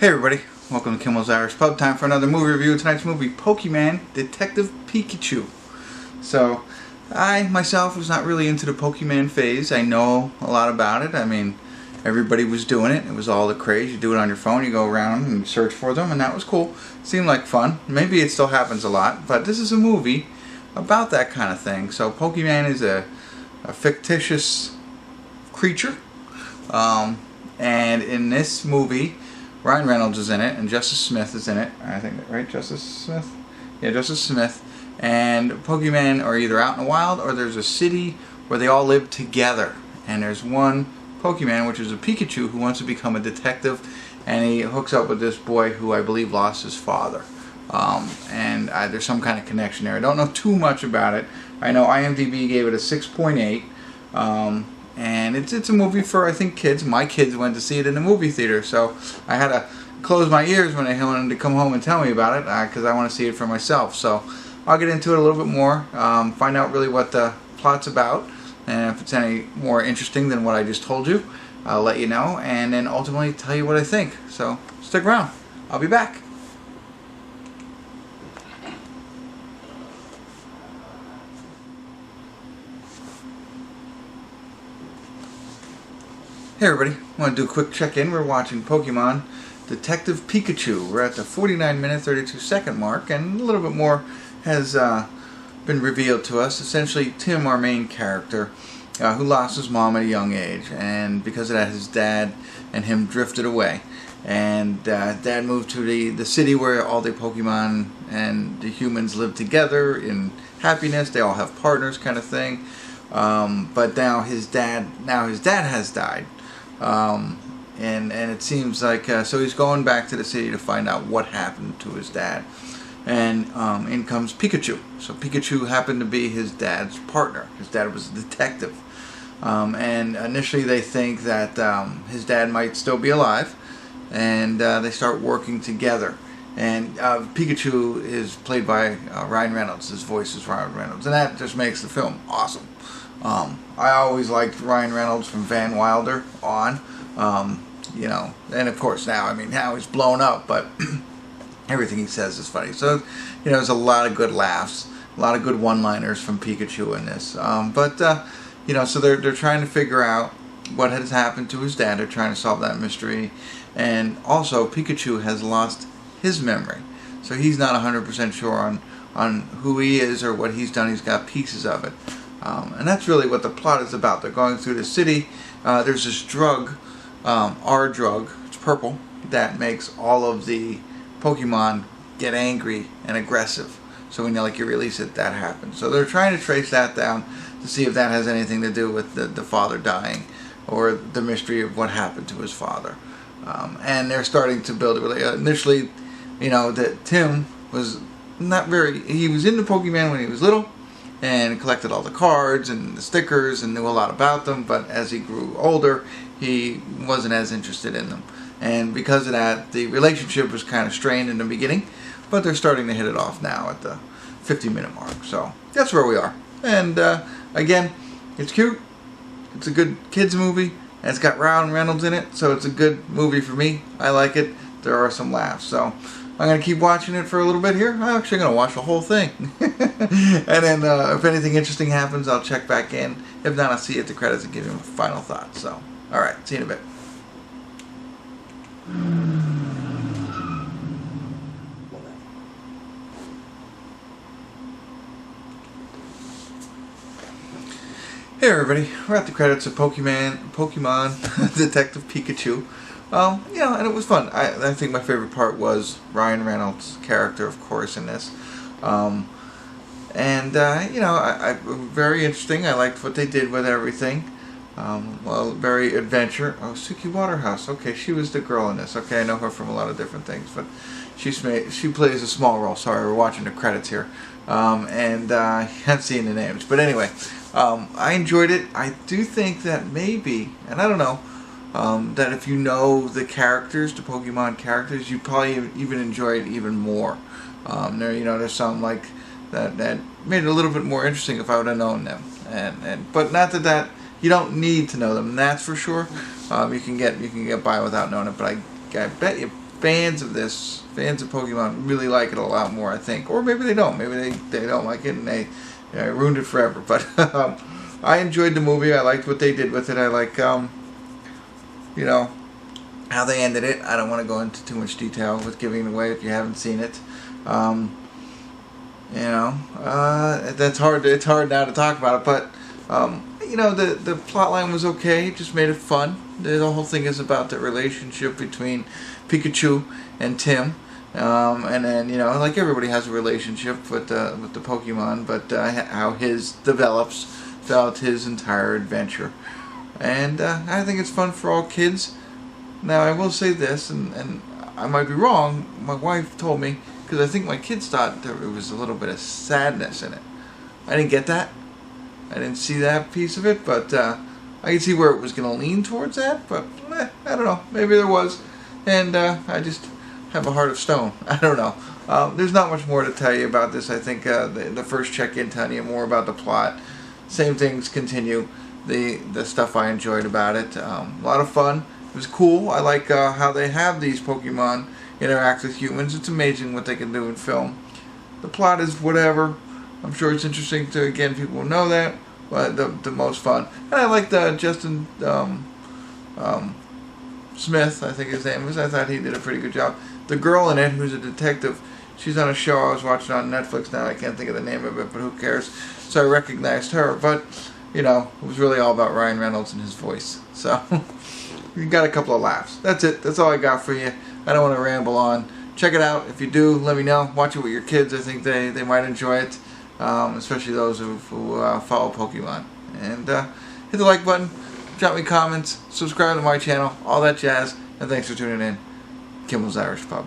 Hey everybody, welcome to Kimmel's Irish Pub. Time for another movie review. Tonight's movie, Pokémon Detective Pikachu. So, I myself was not really into the Pokemon phase. I know a lot about it. I mean, everybody was doing it. It was all the craze. You do it on your phone, you go around and search for them, and that was cool. Seemed like fun. Maybe it still happens a lot, but this is a movie about that kind of thing. So, Pokemon is a fictitious creature, and in this movie, Ryan Reynolds is in it, and Justice Smith is in it. I think, right? Justice Smith? Yeah, Justice Smith. And Pokemon are either out in the wild, or there's a city where they all live together. And there's one Pokemon, which is a Pikachu, who wants to become a detective, and he hooks up with this boy who I believe lost his father. There's some kind of connection there. I don't know too much about it. I know IMDb gave it a 6.8. And it's a movie for, I think, kids. My kids went to see it in the movie theater, so I had to close my ears when they wanted to come home and tell me about it, because I want to see it for myself. So I'll get into it a little bit more, find out really what the plot's about, and if it's any more interesting than what I just told you, I'll let you know, and then ultimately tell you what I think. So stick around. I'll be back. Hey everybody, I want to do a quick check-in. We're watching Pokemon Detective Pikachu. We're at the 49-minute, 32-second mark, and a little bit more has been revealed to us. Essentially, Tim, our main character, who lost his mom at a young age, and because of that, his dad and him drifted away. And Dad moved to the city where all the Pokemon and the humans live together in happiness. They all have partners, kind of thing. But now his dad has died. And it seems like so he's going back to the city to find out what happened to his dad, and in comes Pikachu. So Pikachu happened to be his dad's partner. His dad was a detective, and initially they think that his dad might still be alive, and they start working together. And Pikachu is played by Ryan Reynolds. His voice is Ryan Reynolds, and that just makes the film awesome. I always liked Ryan Reynolds from Van Wilder on, and of course now he's blown up, but everything he says is funny. So, there's a lot of good laughs, a lot of good one-liners from Pikachu in this. So they're trying to figure out what has happened to his dad. They're trying to solve that mystery, and also Pikachu has lost his memory, so he's not 100% sure on who he is or what he's done. He's got pieces of it. And that's really what the plot is about. They're going through the city. There's this drug, our drug, it's purple, that makes all of the Pokemon get angry and aggressive. So when you release it, that happens. So they're trying to trace that down to see if that has anything to do with the father dying, or the mystery of what happened to his father. And they're starting to build it. Initially, that Tim was he was into Pokemon when he was little, and collected all the cards and the stickers and knew a lot about them, but as he grew older, he wasn't as interested in them. And because of that, the relationship was kind of strained in the beginning, but they're starting to hit it off now at the 50-minute mark. So that's where we are. And again, it's cute. It's a good kids movie, and it's got Ryan Reynolds in it, so it's a good movie for me. I like it. There are some laughs. So I'm going to keep watching it for a little bit here. I'm actually going to watch the whole thing. And then if anything interesting happens, I'll check back in. If not, I'll see you at the credits and give you my final thoughts. So, alright, see you in a bit. Hey everybody, we're at the credits of Pokemon Detective Pikachu. And it was fun. I think my favorite part was Ryan Reynolds' character, of course, in this. Very interesting. I liked what they did with everything. Very adventure. Oh, Suki Waterhouse. Okay, she was the girl in this. Okay, I know her from a lot of different things, but she plays a small role. Sorry, we're watching the credits here. I haven't seen the names. But anyway, I enjoyed it. I do think that maybe, and I don't know, that if you know the characters, the Pokemon characters, you probably even enjoy it even more. There's some that made it a little bit more interesting if I would have known them. But not that you don't need to know them. That's for sure. You can get by without knowing it. But I bet you fans of this, fans of Pokemon, really like it a lot more, I think. Or maybe they don't. Maybe they don't like it and they ruined it forever. But I enjoyed the movie. I liked what they did with it. I like, you know, how they ended it. I don't want to go into too much detail with giving it away if you haven't seen it. You know, that's hard. It's hard now to talk about it, but you know, the plot line was okay. It just made it fun. The whole thing is about the relationship between Pikachu and Tim, and then, you know, like everybody has a relationship with the Pokemon, but how his develops throughout his entire adventure, and I think it's fun for all kids. Now, I will say this, and I might be wrong. My wife told me, because I think my kids thought there was a little bit of sadness in it. I didn't get that. I didn't see that piece of it, but I can see where it was going to lean towards that, but I don't know. Maybe there was, and I just have a heart of stone. I don't know. There's not much more to tell you about this. I think the first check-in telling you more about the plot. Same things continue. The stuff I enjoyed about it. A lot of fun. It was cool. I like how they have these Pokemon interact with humans. It's amazing what they can do in film. The plot is whatever. I'm sure it's interesting to, again, people will know that, but the most fun. And I liked Justin Smith, I think his name was. I thought he did a pretty good job. The girl in it, who's a detective, she's on a show I was watching on Netflix now. I can't think of the name of it, but who cares? So I recognized her. But, you know, it was really all about Ryan Reynolds and his voice. So you got a couple of laughs. That's it. That's all I got for you. I don't want to ramble on. Check it out. If you do, let me know. Watch it with your kids. I think they might enjoy it, especially those who follow Pokemon. And hit the like button, drop me comments, subscribe to my channel, all that jazz. And thanks for tuning in. Kimmel's Irish Pub.